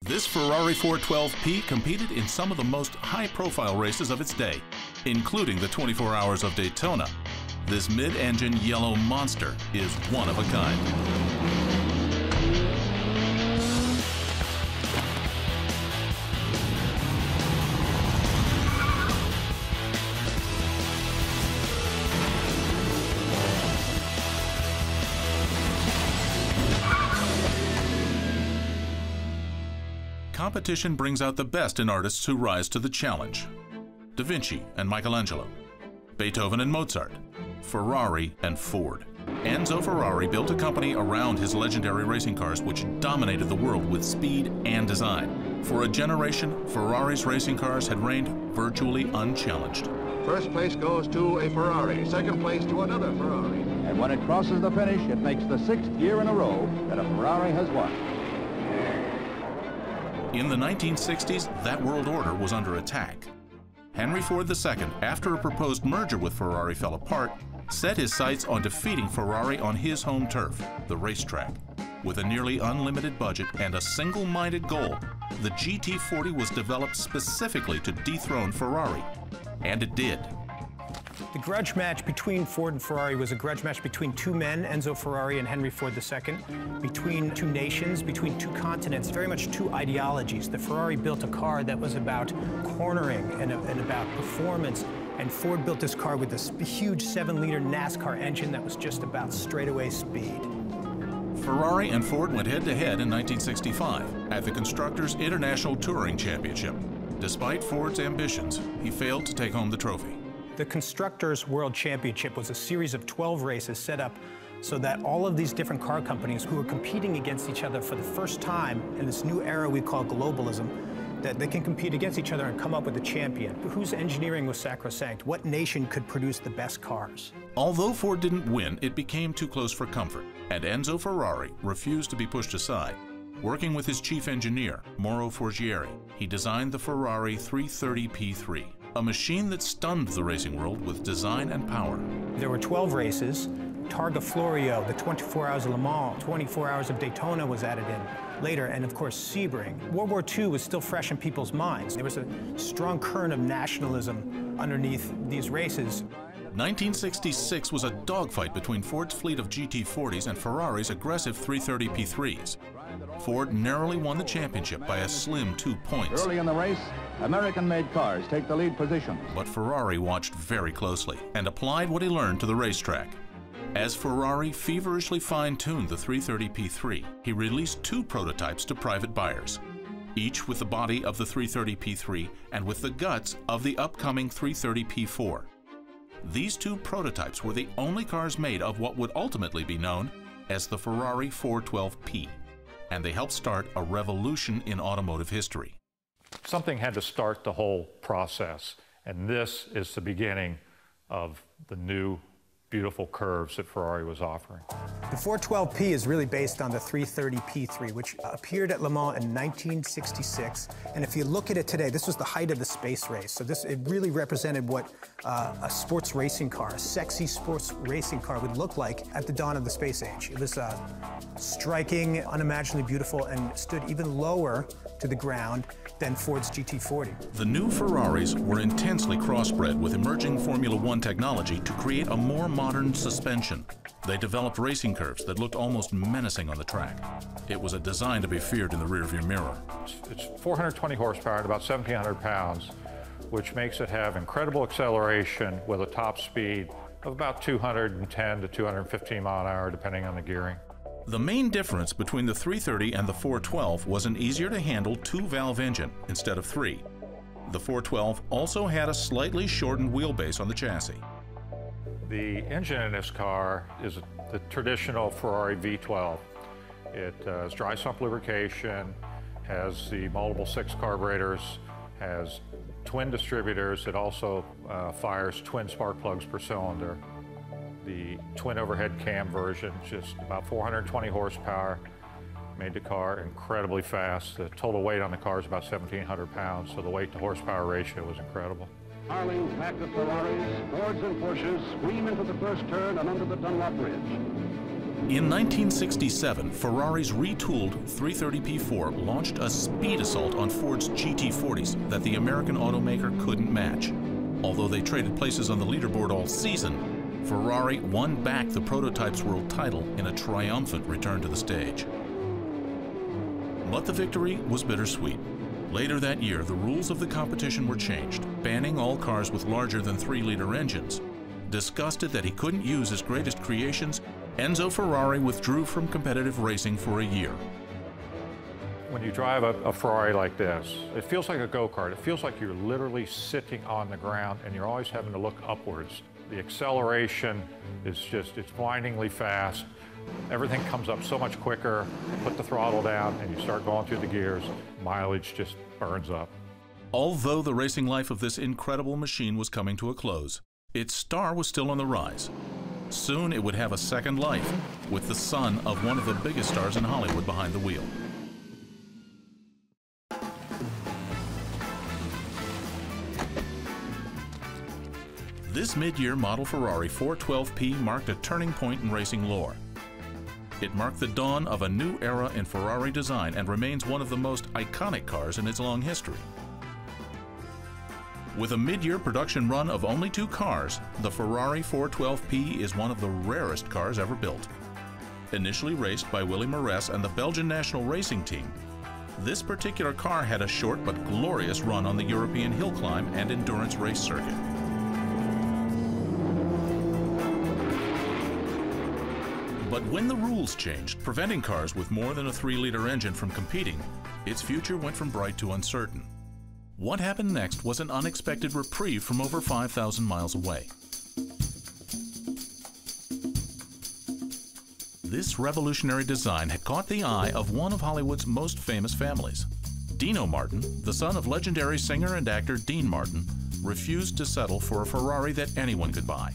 This Ferrari 412P competed in some of the most high-profile races of its day, including the 24 Hours of Daytona. This mid-engine yellow monster is one of a kind. Competition brings out the best in artists who rise to the challenge. Da Vinci and Michelangelo, Beethoven and Mozart, Ferrari and Ford. Enzo Ferrari built a company around his legendary racing cars which dominated the world with speed and design. For a generation, Ferrari's racing cars had reigned virtually unchallenged. First place goes to a Ferrari, second place to another Ferrari. And when it crosses the finish, it makes the 6th year in a row that a Ferrari has won. In the 1960s, that world order was under attack. Henry Ford II, after a proposed merger with Ferrari fell apart, set his sights on defeating Ferrari on his home turf, the racetrack. With a nearly unlimited budget and a single-minded goal, the GT40 was developed specifically to dethrone Ferrari. And it did. The grudge match between Ford and Ferrari was a grudge match between two men, Enzo Ferrari and Henry Ford II, between two nations, between two continents, very much two ideologies. The Ferrari built a car that was about cornering and about performance, and Ford built this car with this huge 7-liter NASCAR engine that was just about straightaway speed. Ferrari and Ford went head-to-head in 1965 at the Constructors' International Touring Championship. Despite Ford's ambitions, he failed to take home the trophy. The Constructors' World Championship was a series of 12 races set up so that all of these different car companies who were competing against each other for the first time in this new era we call globalism, that they can compete against each other and come up with a champion. Whose engineering was sacrosanct? What nation could produce the best cars? Although Ford didn't win, it became too close for comfort, and Enzo Ferrari refused to be pushed aside. Working with his chief engineer, Mauro Forgieri, he designed the Ferrari 412P3, a machine that stunned the racing world with design and power. There were 12 races. Targa Florio, the 24 Hours of Le Mans, 24 Hours of Daytona was added in later, and of course Sebring. World War II was still fresh in people's minds. There was a strong current of nationalism underneath these races. 1966 was a dogfight between Ford's fleet of GT40s and Ferrari's aggressive 330P3s. Ford narrowly won the championship by a slim 2 points. Early in the race, American-made cars take the lead positions. But Ferrari watched very closely and applied what he learned to the racetrack. As Ferrari feverishly fine-tuned the 330P3, he released 2 prototypes to private buyers, each with the body of the 330P3 and with the guts of the upcoming 330P4. These 2 prototypes were the only cars made of what would ultimately be known as the Ferrari 412P, and they helped start a revolution in automotive history. Something had to start the whole process, and this is the beginning of the new beautiful curves that Ferrari was offering. The 412P is really based on the 330P3, which appeared at Le Mans in 1966. And if you look at it today, this was the height of the space race. So it really represented what a sports racing car, a sexy sports racing car would look like at the dawn of the space age. It was striking, unimaginably beautiful, and stood even lower to the ground than Ford's GT40. The new Ferraris were intensely crossbred with emerging Formula One technology to create a more modern suspension. They developed racing curves that looked almost menacing on the track. It was a design to be feared in the rearview mirror. It's 420 horsepower and about 1,700 pounds, which makes it have incredible acceleration with a top speed of about 210 to 215 mile an hour, depending on the gearing. The main difference between the 330 and the 412 was an easier-to-handle 2-valve engine instead of 3. The 412 also had a slightly shortened wheelbase on the chassis. The engine in this car is the traditional Ferrari V12. It has dry sump lubrication, has the multiple 6 carburetors, has twin distributors. It also fires twin spark plugs per cylinder. The twin overhead cam version, just about 420 horsepower, made the car incredibly fast. The total weight on the car is about 1,700 pounds, so the weight to horsepower ratio was incredible. Harling's packed of Ferraris, Fords and Porsches scream into the first turn and under the Dunlop Bridge. In 1967, Ferrari's retooled 330P4 launched a speed assault on Ford's GT40s that the American automaker couldn't match. Although they traded places on the leaderboard all season, Ferrari won back the prototype's world title in a triumphant return to the stage. But the victory was bittersweet. Later that year, the rules of the competition were changed, banning all cars with larger than 3-liter engines. Disgusted that he couldn't use his greatest creations, Enzo Ferrari withdrew from competitive racing for a year. When you drive a Ferrari like this, it feels like a go-kart. It feels like you're literally sitting on the ground and you're always having to look upwards. The acceleration is just, it's blindingly fast. Everything comes up so much quicker. Put the throttle down and you start going through the gears. Mileage just burns up. Although the racing life of this incredible machine was coming to a close, its star was still on the rise. Soon it would have a second life, with the son of one of the biggest stars in Hollywood behind the wheel. This mid-year model Ferrari 412P marked a turning point in racing lore. It marked the dawn of a new era in Ferrari design and remains one of the most iconic cars in its long history. With a mid-year production run of only 2 cars, the Ferrari 412P is one of the rarest cars ever built. Initially raced by Willy Maurès and the Belgian national racing team, this particular car had a short but glorious run on the European hill climb and endurance race circuit. But when the rules changed, preventing cars with more than a 3-liter engine from competing, its future went from bright to uncertain. What happened next was an unexpected reprieve from over 5,000 miles away. This revolutionary design had caught the eye of one of Hollywood's most famous families. Dino Martin, the son of legendary singer and actor Dean Martin, refused to settle for a Ferrari that anyone could buy.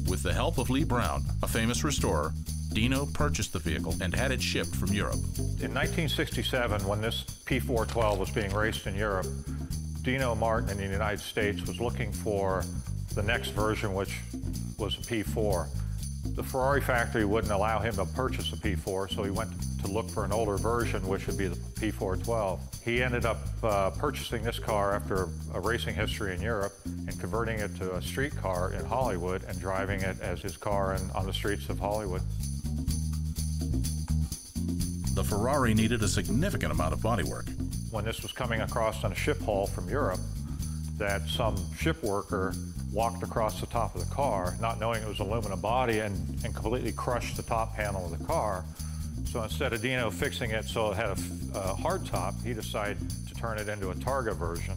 With the help of Lee Brown, a famous restorer, Dino purchased the vehicle and had it shipped from Europe. In 1967, when this P412 was being raced in Europe, Dino Martin in the United States was looking for the next version, which was a P4. The Ferrari factory wouldn't allow him to purchase a P4, so he went to look for an older version, which would be the P412. He ended up purchasing this car after a racing history in Europe and converting it to a street car in Hollywood and driving it as his car on the streets of Hollywood. The Ferrari needed a significant amount of bodywork. When this was coming across on a ship haul from Europe, that some ship worker walked across the top of the car, not knowing it was aluminum body, and completely crushed the top panel of the car. So instead of Dino fixing it so it had a hard top, he decided to turn it into a Targa version.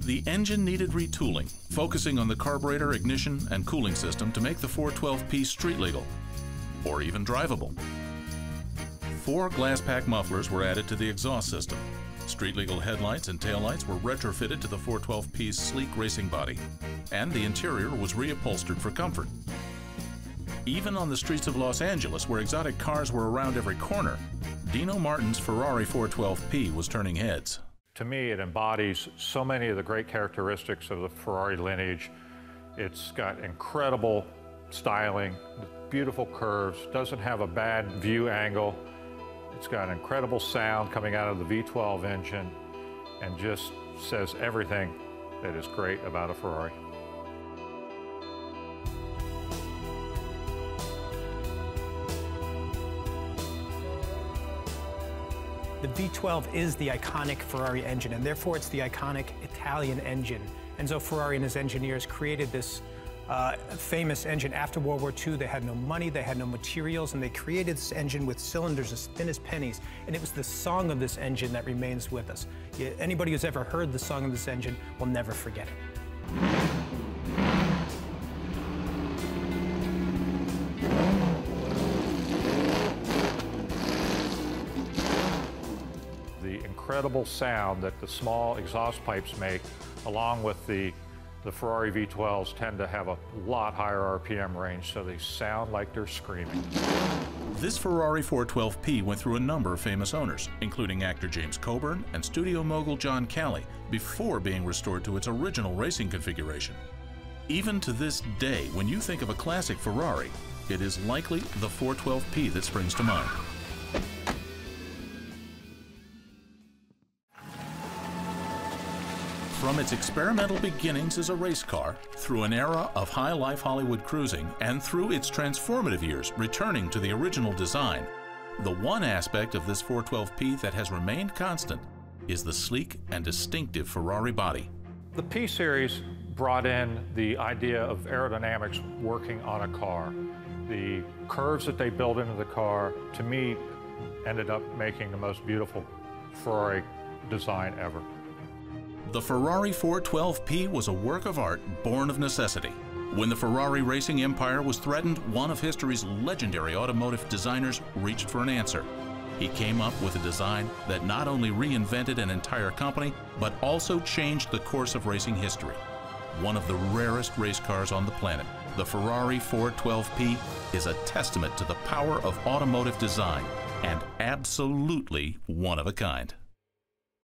The engine needed retooling, focusing on the carburetor, ignition, and cooling system to make the 412P street legal, or even drivable. 4 glass pack mufflers were added to the exhaust system. Street legal headlights and taillights were retrofitted to the 412P's sleek racing body, and the interior was reupholstered for comfort. Even on the streets of Los Angeles, where exotic cars were around every corner, Dino Martin's Ferrari 412P was turning heads. To me, it embodies so many of the great characteristics of the Ferrari lineage. It's got incredible styling, beautiful curves, doesn't have a bad view angle. It's got incredible sound coming out of the V12 engine and just says everything that is great about a Ferrari. The V12 is the iconic Ferrari engine, and therefore it's the iconic Italian engine. Enzo Ferrari and his engineers created this famous engine after World War II. They had no money, they had no materials, and they created this engine with cylinders as thin as pennies. And it was the song of this engine that remains with us. Anybody who's ever heard the song of this engine will never forget it. The incredible sound that the small exhaust pipes make, along with the Ferrari V12s, tend to have a lot higher RPM range, so they sound like they're screaming. This Ferrari 412P went through a number of famous owners, including actor James Coburn and studio mogul John Calley, before being restored to its original racing configuration. Even to this day, when you think of a classic Ferrari, it is likely the 412P that springs to mind. From its experimental beginnings as a race car, through an era of high-life Hollywood cruising, and through its transformative years returning to the original design, the one aspect of this 412P that has remained constant is the sleek and distinctive Ferrari body. The P Series brought in the idea of aerodynamics working on a car. The curves that they built into the car, to me, ended up making the most beautiful Ferrari design ever. The Ferrari 412P was a work of art born of necessity. When the Ferrari racing empire was threatened, one of history's legendary automotive designers reached for an answer. He came up with a design that not only reinvented an entire company, but also changed the course of racing history. One of the rarest race cars on the planet, the Ferrari 412P is a testament to the power of automotive design and absolutely one of a kind.